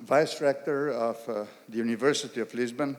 Vice Rector of the University of Lisbon,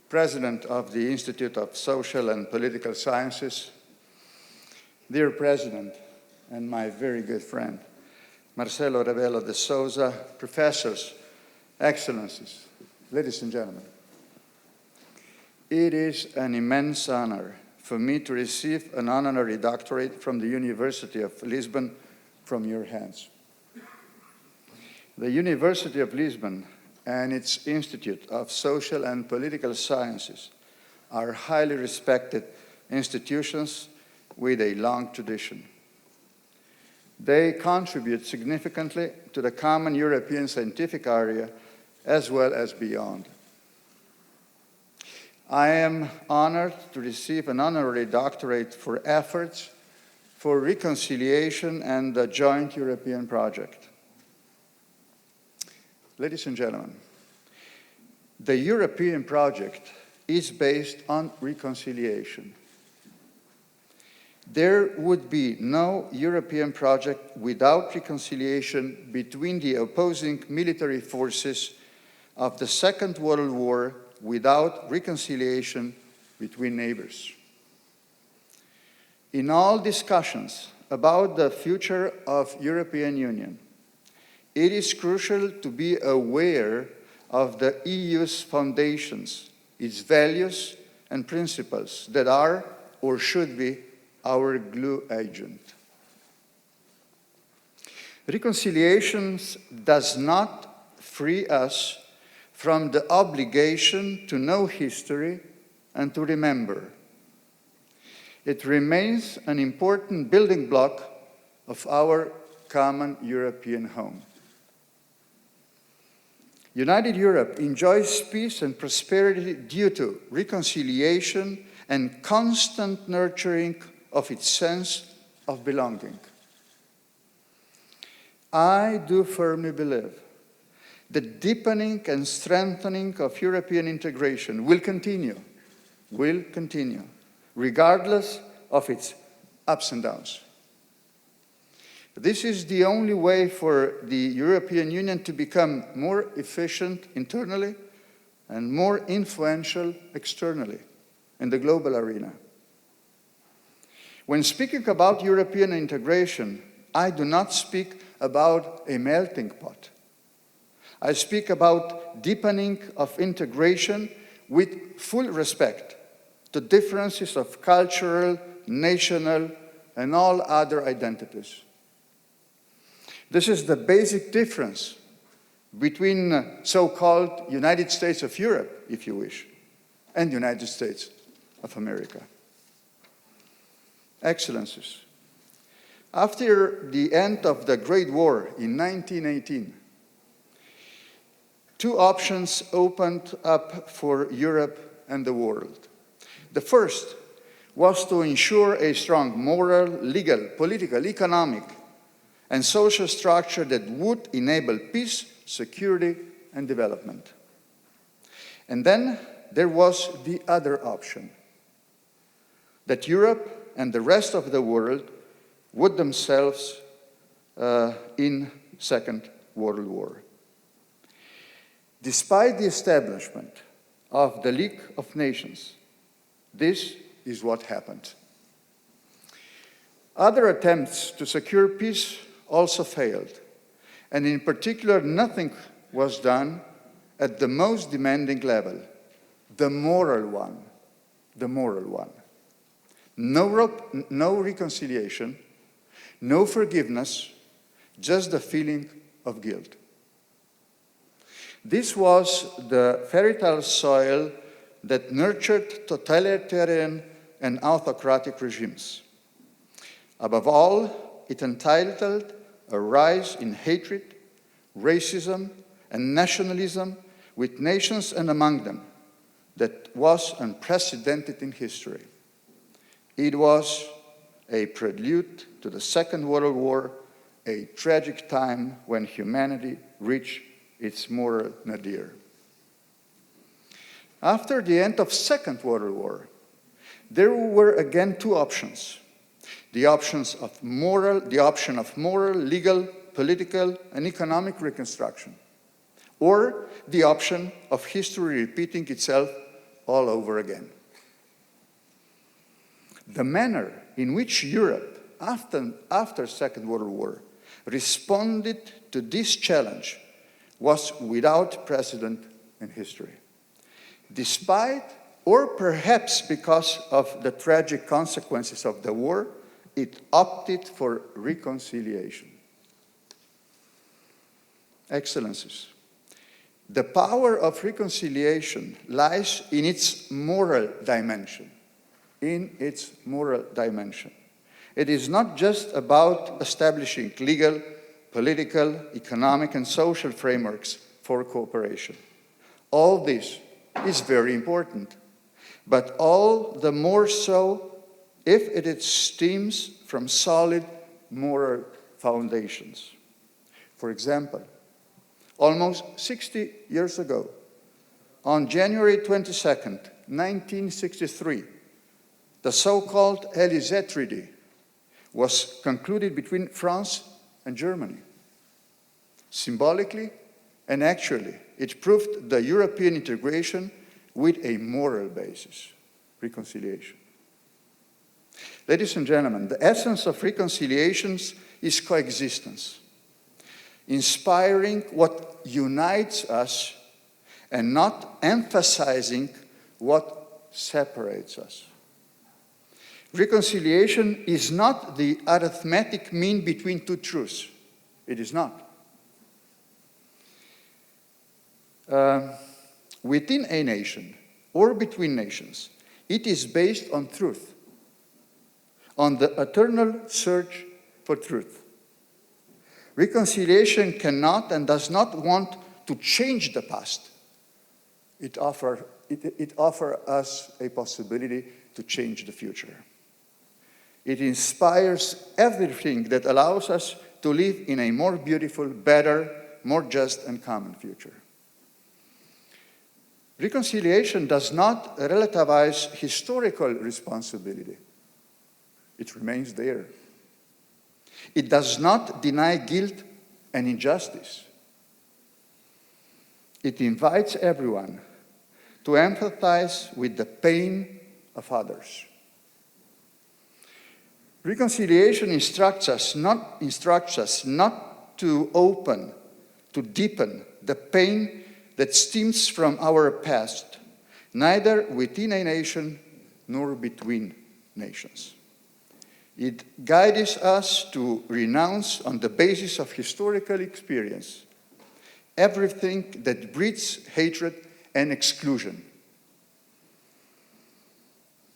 President of the Institute of Social and Political Sciences, dear President and my very good friend, Marcela Rebela de Souse, professors, excellencies, ladies and gentlemen. It is an immense honor for me to receive an honorary doctorate from the University of Lisbon from your hands. The University of Lisbon and its Institute of Social and Political Sciences are highly respected institutions with a long tradition. They contribute significantly to the common European scientific area as well as beyond. I am honored to receive an honorary doctorate for efforts for reconciliation and the joint European project. Ladies and gentlemen, the European project is based on reconciliation. There would be no European project without reconciliation between the opposing military forces of the Second World War, without reconciliation between neighbors. In all discussions about the future of European Union, it is crucial to be aware of the EU's foundations, its values and principles that are or should be our glue agent. Reconciliation does not free us from the obligation to know history and to remember. It remains an important building block of our common European home. United Europe enjoys peace and prosperity due to reconciliation and constant nurturing of its sense of belonging. I do firmly believe the deepening and strengthening of European integration will continue, regardless of its ups and downs. This is the only way for the European Union to become more efficient internally and more influential externally in the global arena. When speaking about European integration, I do not speak about a melting pot. I speak about deepening of integration with full respect to differences of cultural, national, and all other identities. This is the basic difference between so-called United States of Europe, if you wish, and United States of America. Excellencies, after the end of the Great War in 1918, two options opened up for Europe and the world. The first was to ensure a strong moral, legal, political, economic, and social structure that would enable peace, security, and development. And then there was the other option, that Europe and the rest of the world would themselves in Second World War. Despite the establishment of the League of Nations, this is what happened. Other attempts to secure peace also failed, and in particular, nothing was done at the most demanding level, the moral one. No reconciliation, no forgiveness, just the feeling of guilt. This was the fertile soil that nurtured totalitarian and autocratic regimes. Above all, it entitled a rise in hatred, racism, and nationalism with nations and among them that was unprecedented in history. It was a prelude to the Second World War, a tragic time when humanity reached its moral nadir. After the end of Second World War, there were again two options. The option of moral, legal, political, and economic reconstruction, or the option of history repeating itself all over again. The manner in which Europe, after Second World War, responded to this challenge was without precedent in history. Despite, or perhaps because of the tragic consequences of the war, it opted for reconciliation. Excellencies, the power of reconciliation lies in its moral dimension. In its moral dimension. It is not just about establishing legal, political, economic, and social frameworks for cooperation. All this is very important, but all the more so if it stems from solid moral foundations. For example, almost 60 years ago, on January 22nd, 1963, the so-called Élysée Treaty was concluded between France and Germany. Symbolically and actually, it proved the European integration with a moral basis, reconciliation. Ladies and gentlemen, the essence of reconciliations is coexistence, inspiring what unites us and not emphasizing what separates us. Reconciliation is not the arithmetic mean between two truths. It is not. Within a nation or between nations, it is based on truth, on the eternal search for truth. Reconciliation cannot and does not want to change the past. It offers us a possibility to change the future. It inspires everything that allows us to live in a more beautiful, better, more just and common future. Reconciliation does not relativize historical responsibility. It remains there. It does not deny guilt and injustice. It invites everyone to empathize with the pain of others. Reconciliation instructs us not to deepen the pain that stems from our past, neither within a nation nor between nations. It guides us to renounce, on the basis of historical experience, everything that breeds hatred and exclusion.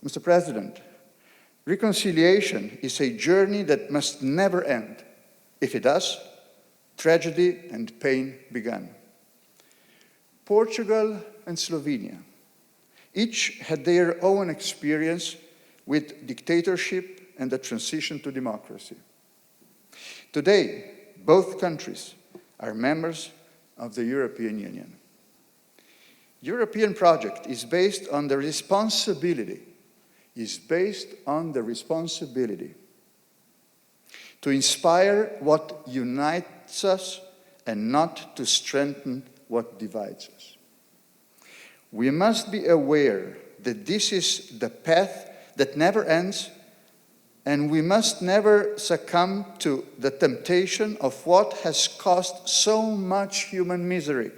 Mr. President, reconciliation is a journey that must never end. If it does, tragedy and pain began. Portugal and Slovenia each had their own experience with dictatorship and the transition to democracy. Today, both countries are members of the European Union. The European project is based on the responsibility to inspire what unites us and not to strengthen what divides us. We must be aware that this is the path that never ends, and we must never succumb to the temptation of what has caused so much human misery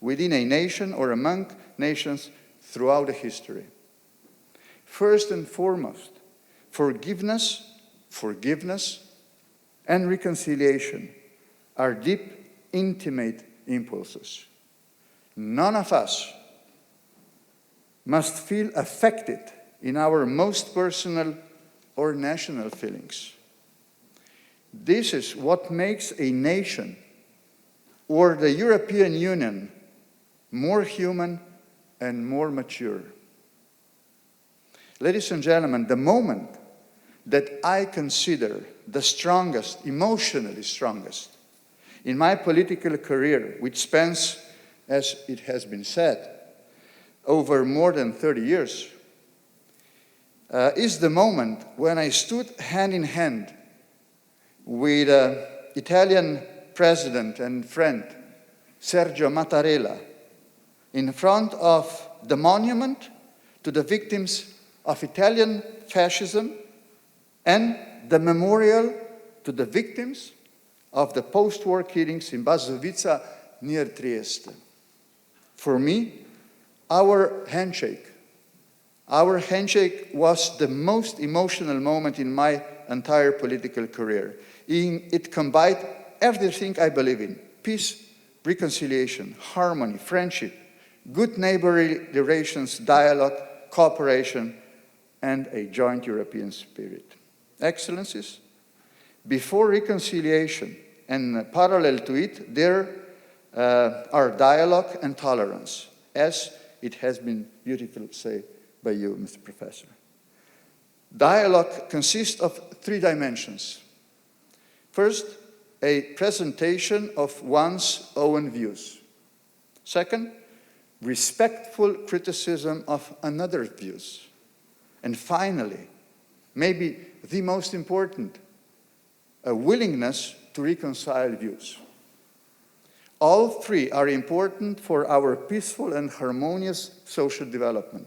within a nation or among nations throughout the history. First and foremost, forgiveness, and reconciliation are deep, intimate impulses. None of us must feel affected in our most personal or national feelings. This is what makes a nation or the European Union more human and more mature. Ladies and gentlemen, the moment that I consider the strongest, emotionally strongest, in my political career, which spans, as it has been said, over more than 30 years, is the moment when I stood hand in hand with Italian president and friend, Sergio Mattarella, in front of the monument to the victims of Italian fascism and the memorial to the victims of the post-war killings in Bazovica near Trieste. For me, our handshake was the most emotional moment in my entire political career. It combined everything I believe in: peace, reconciliation, harmony, friendship, good neighborly relations, dialogue, cooperation, and a joint European spirit. Excellencies, before reconciliation and parallel to it, there are dialogue and tolerance, as it has been beautifully said by you, Mr. Professor. Dialogue consists of 3 dimensions. First, a presentation of one's own views. Second, respectful criticism of another's views. And finally, maybe the most important, a willingness to reconcile views. All 3 are important for our peaceful and harmonious social development.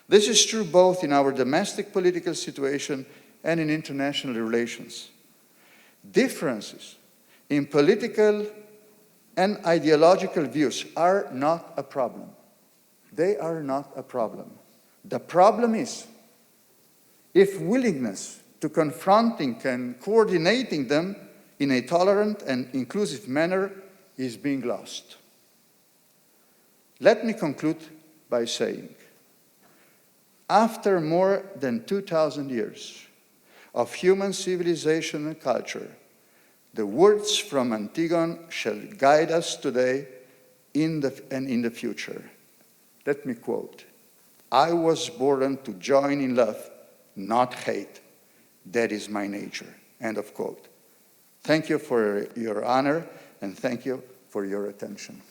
This is true both in our domestic political situation and in international relations. Differences in political and ideological views are not a problem. They are not a problem. The problem is if willingness to confronting and coordinating them in a tolerant and inclusive manner is being lost. Let me conclude by saying, after more than 2,000 years of human civilization and culture, the words from Antigone shall guide us today and in the future. Let me quote, "I was born to join in love, not hate. That is my nature." End of quote. Thank you for your honor, and thank you for your attention.